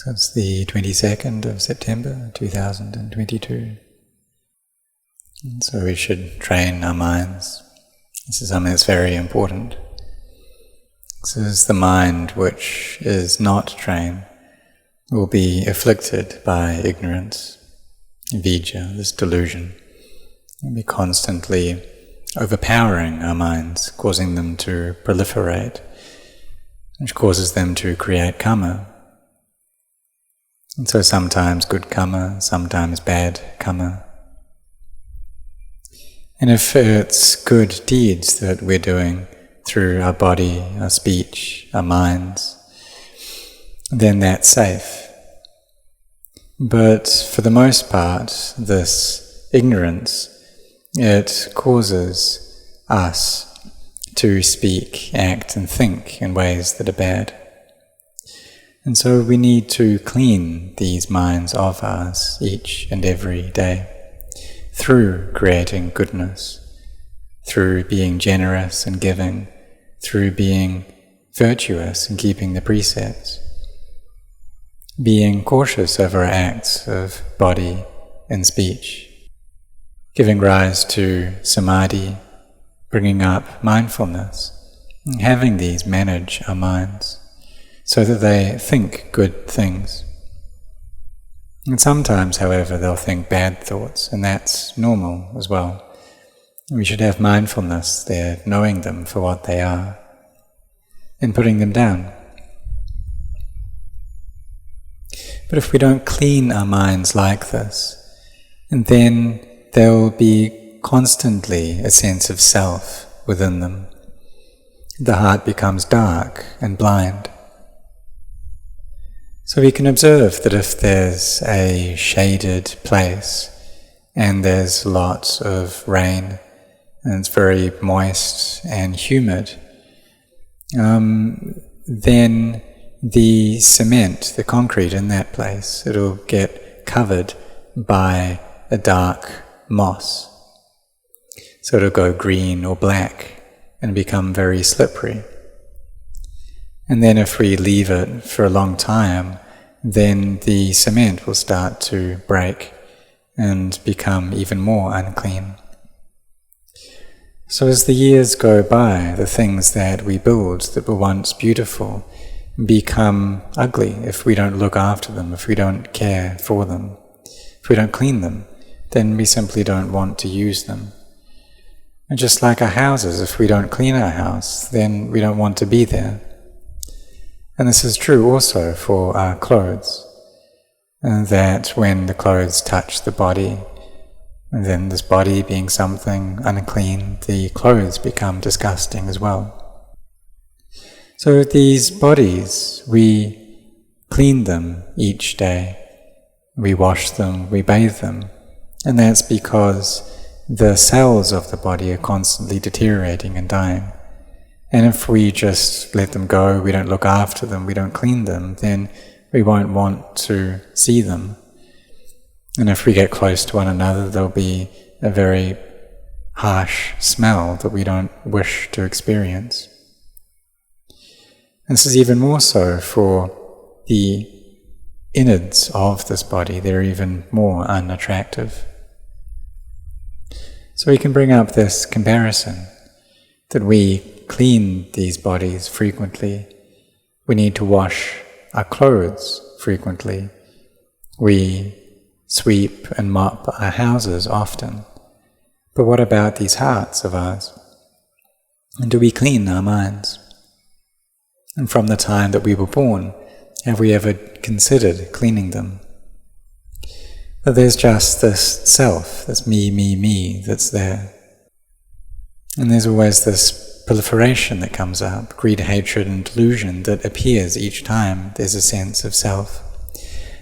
So it's the 22nd of September 2022. And so we should train our minds. This is something that's very important. This is the mind which is not trained will be afflicted by ignorance, vijja, this delusion. It will be constantly overpowering our minds, causing them to proliferate, which causes them to create karma. And so sometimes good karma, sometimes bad karma. And if it's good deeds that we're doing through our body, our speech, our minds, then that's safe. But for the most part, this ignorance, it causes us to speak, act and think in ways that are bad. And so we need to clean these minds of ours each and every day through creating goodness, through being generous and giving, through being virtuous and keeping the precepts, being cautious over our acts of body and speech, giving rise to samadhi, bringing up mindfulness, and having these manage our minds so that they think good things. And sometimes, however, they'll think bad thoughts, and that's normal as well. We should have mindfulness there, knowing them for what they are, and putting them down. But if we don't clean our minds like this, then there will be constantly a sense of self within them. The heart becomes dark and blind. So we can observe that if there's a shaded place and there's lots of rain and it's very moist and humid, then the cement, the concrete in that place, it'll get covered by a dark moss. So it'll go green or black and become very slippery. And then if we leave it for a long time, then the cement will start to break and become even more unclean. So as the years go by, the things that we build that were once beautiful become ugly if we don't look after them, if we don't care for them. If we don't clean them, then we simply don't want to use them. And just like our houses, if we don't clean our house, then we don't want to be there. And this is true also for our clothes, and that when the clothes touch the body, and then this body being something unclean, the clothes become disgusting as well. So these bodies, we clean them each day, we wash them, we bathe them, and that's because the cells of the body are constantly deteriorating and dying. And if we just let them go, we don't look after them, we don't clean them, then we won't want to see them. And if we get close to one another, there'll be a very harsh smell that we don't wish to experience. And this is even more so for the innards of this body. They're even more unattractive. So we can bring up this comparison that we clean these bodies frequently. We need to wash our clothes frequently. We sweep and mop our houses often. But what about these hearts of ours? And do we clean our minds? And from the time that we were born, have we ever considered cleaning them? But there's just this self, this me, that's there. And there's always this proliferation that comes up, greed, hatred and delusion that appears each time there's a sense of self.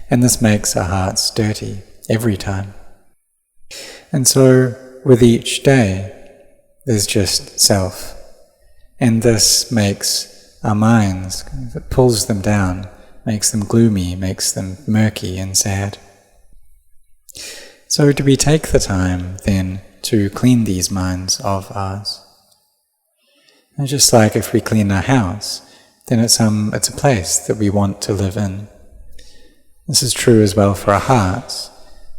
And this makes our hearts dirty every time. And so with each day there's just self. And this makes our minds, it pulls them down, makes them gloomy, makes them murky and sad. So do we take the time then to clean these minds of ours? And just like if we clean our house, then it's a place that we want to live in. This is true as well for our hearts.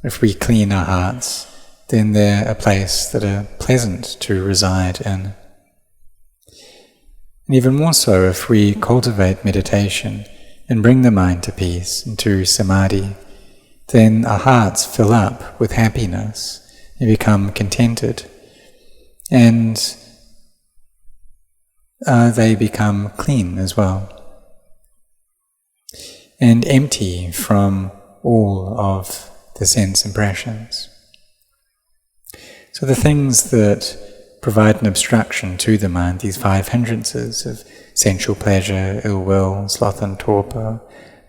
If we clean our hearts, then they're a place that are pleasant to reside in. And even more so if we cultivate meditation and bring the mind to peace and to samadhi, then our hearts fill up with happiness and become contented, and they become clean as well, and empty from all of the sense impressions. So the things that provide an obstruction to the mind, these 5 hindrances of sensual pleasure, ill will, sloth and torpor,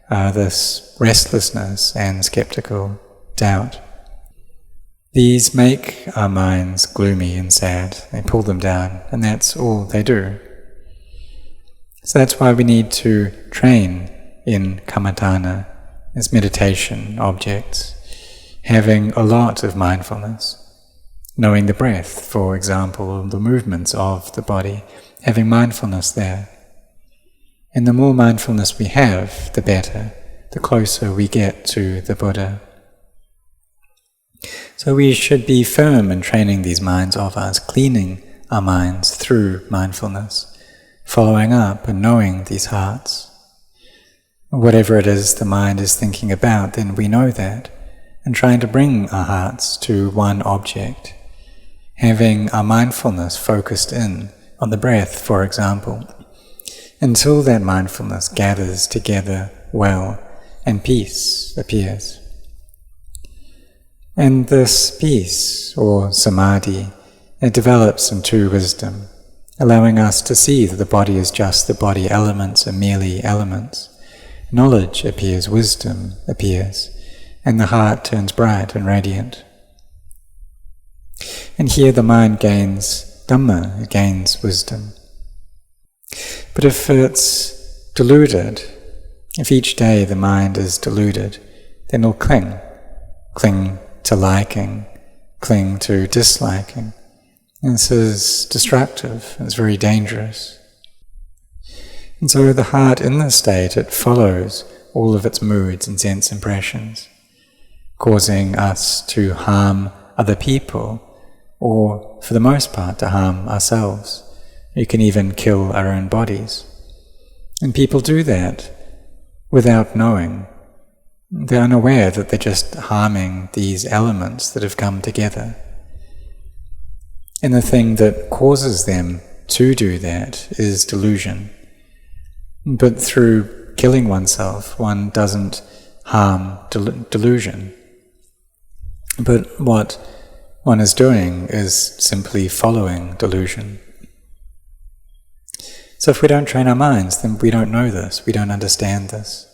this restlessness and skeptical doubt, these make our minds gloomy and sad. They pull them down, and that's all they do. So that's why we need to train in kammatthana, as meditation objects, having a lot of mindfulness, knowing the breath, for example, the movements of the body, having mindfulness there. And the more mindfulness we have, the better, the closer we get to the Buddha. So we should be firm in training these minds of ours, cleaning our minds through mindfulness, following up and knowing these hearts. Whatever it is the mind is thinking about, then we know that, and trying to bring our hearts to one object, having our mindfulness focused in on the breath, for example, until that mindfulness gathers together well and peace appears. And this peace, or samadhi, it develops into wisdom, allowing us to see that the body is just the body, elements are merely elements. Knowledge appears, wisdom appears, and the heart turns bright and radiant. And here the mind gains Dhamma, it gains wisdom. But if it's deluded, if each day the mind is deluded, then it'll cling to liking, cling to disliking. And this is destructive, it's very dangerous. And so the heart in this state, it follows all of its moods and sense impressions, causing us to harm other people, or for the most part to harm ourselves. You can even kill our own bodies. And people do that without knowing. They're unaware that they're just harming these elements that have come together. And the thing that causes them to do that is delusion. But through killing oneself, one doesn't harm delusion. But what one is doing is simply following delusion. So if we don't train our minds, then we don't know this, we don't understand this.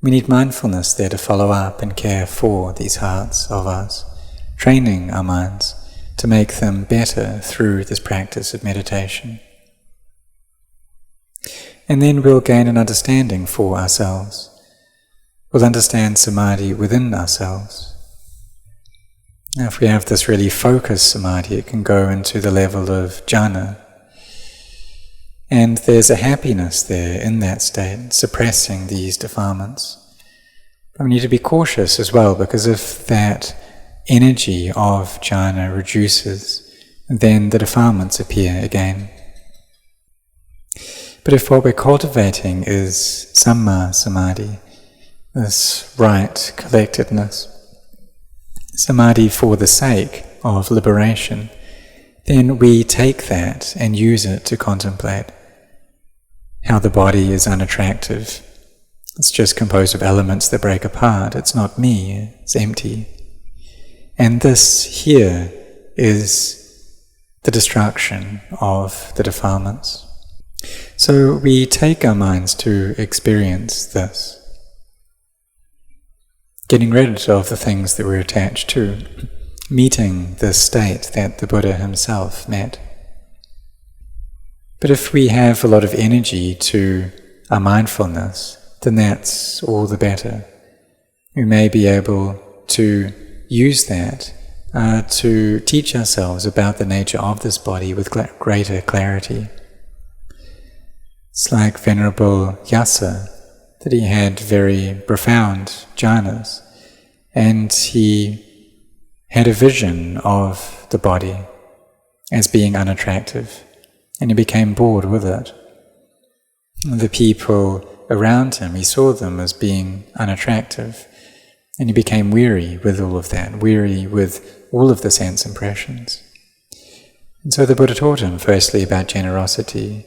We need mindfulness there to follow up and care for these hearts of ours, training our minds to make them better through this practice of meditation. And then we'll gain an understanding for ourselves. We'll understand samadhi within ourselves. Now, if we have this really focused samadhi, it can go into the level of jhana. And there's a happiness there in that state, suppressing these defilements. But we need to be cautious as well, because if that energy of jhana reduces, then the defilements appear again. But if what we're cultivating is samma samadhi, this right collectedness, samadhi for the sake of liberation, then we take that and use it to contemplate how the body is unattractive. It's just composed of elements that break apart. It's not me, it's empty. And this here is the destruction of the defilements. So we take our minds to experience this, getting rid of the things that we're attached to, meeting the state that the Buddha himself met. But if we have a lot of energy to our mindfulness, then that's all the better. We may be able to use that to teach ourselves about the nature of this body with greater clarity. It's like Venerable Yasa, that he had very profound jhanas, and he had a vision of the body as being unattractive, and he became bored with it. The people around him, he saw them as being unattractive, and he became weary with all of that, weary with all of the sense impressions. And so the Buddha taught him firstly about generosity,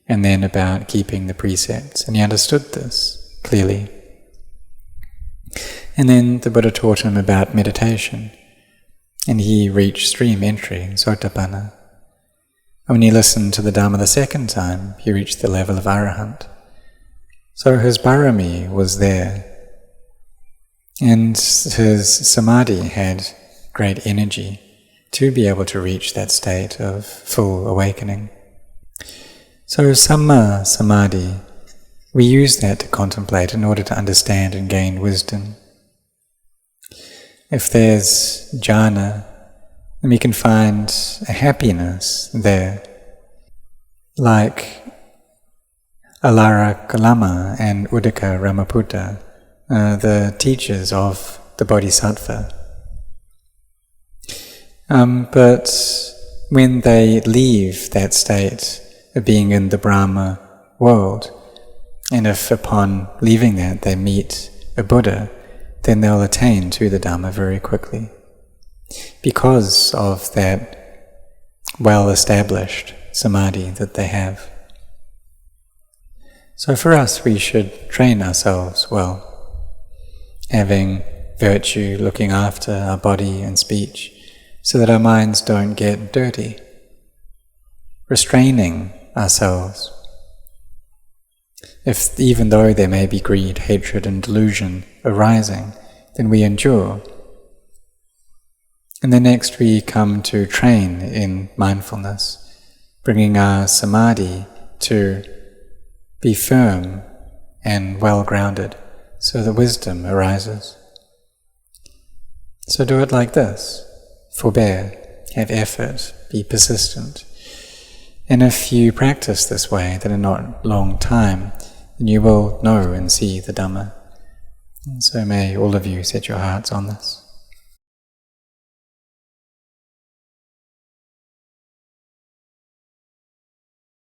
and then about keeping the precepts, and he understood this clearly. And then the Buddha taught him about meditation, and he reached stream entry, Sotapanna. And when he listened to the Dhamma the second time, he reached the level of Arahant. So his Bharami was there, and his Samadhi had great energy to be able to reach that state of full awakening. So Samma Samadhi, we use that to contemplate in order to understand and gain wisdom. If there's jhana, then we can find a happiness there, like Alara Kalama and Uddaka Ramaputta, the teachers of the Bodhisattva. But when they leave that state of being in the Brahma world, and if upon leaving that they meet a Buddha, then they'll attain to the Dhamma very quickly, because of that well-established samadhi that they have. So for us, we should train ourselves well, having virtue, looking after our body and speech, so that our minds don't get dirty, restraining ourselves. If even though there may be greed, hatred and delusion arising, then we endure. And then next we come to train in mindfulness, bringing our samadhi to be firm and well-grounded, so that wisdom arises. So do it like this. Forbear, have effort, be persistent. And if you practice this way, then in not long time, then you will know and see the Dhamma. And so may all of you set your hearts on this.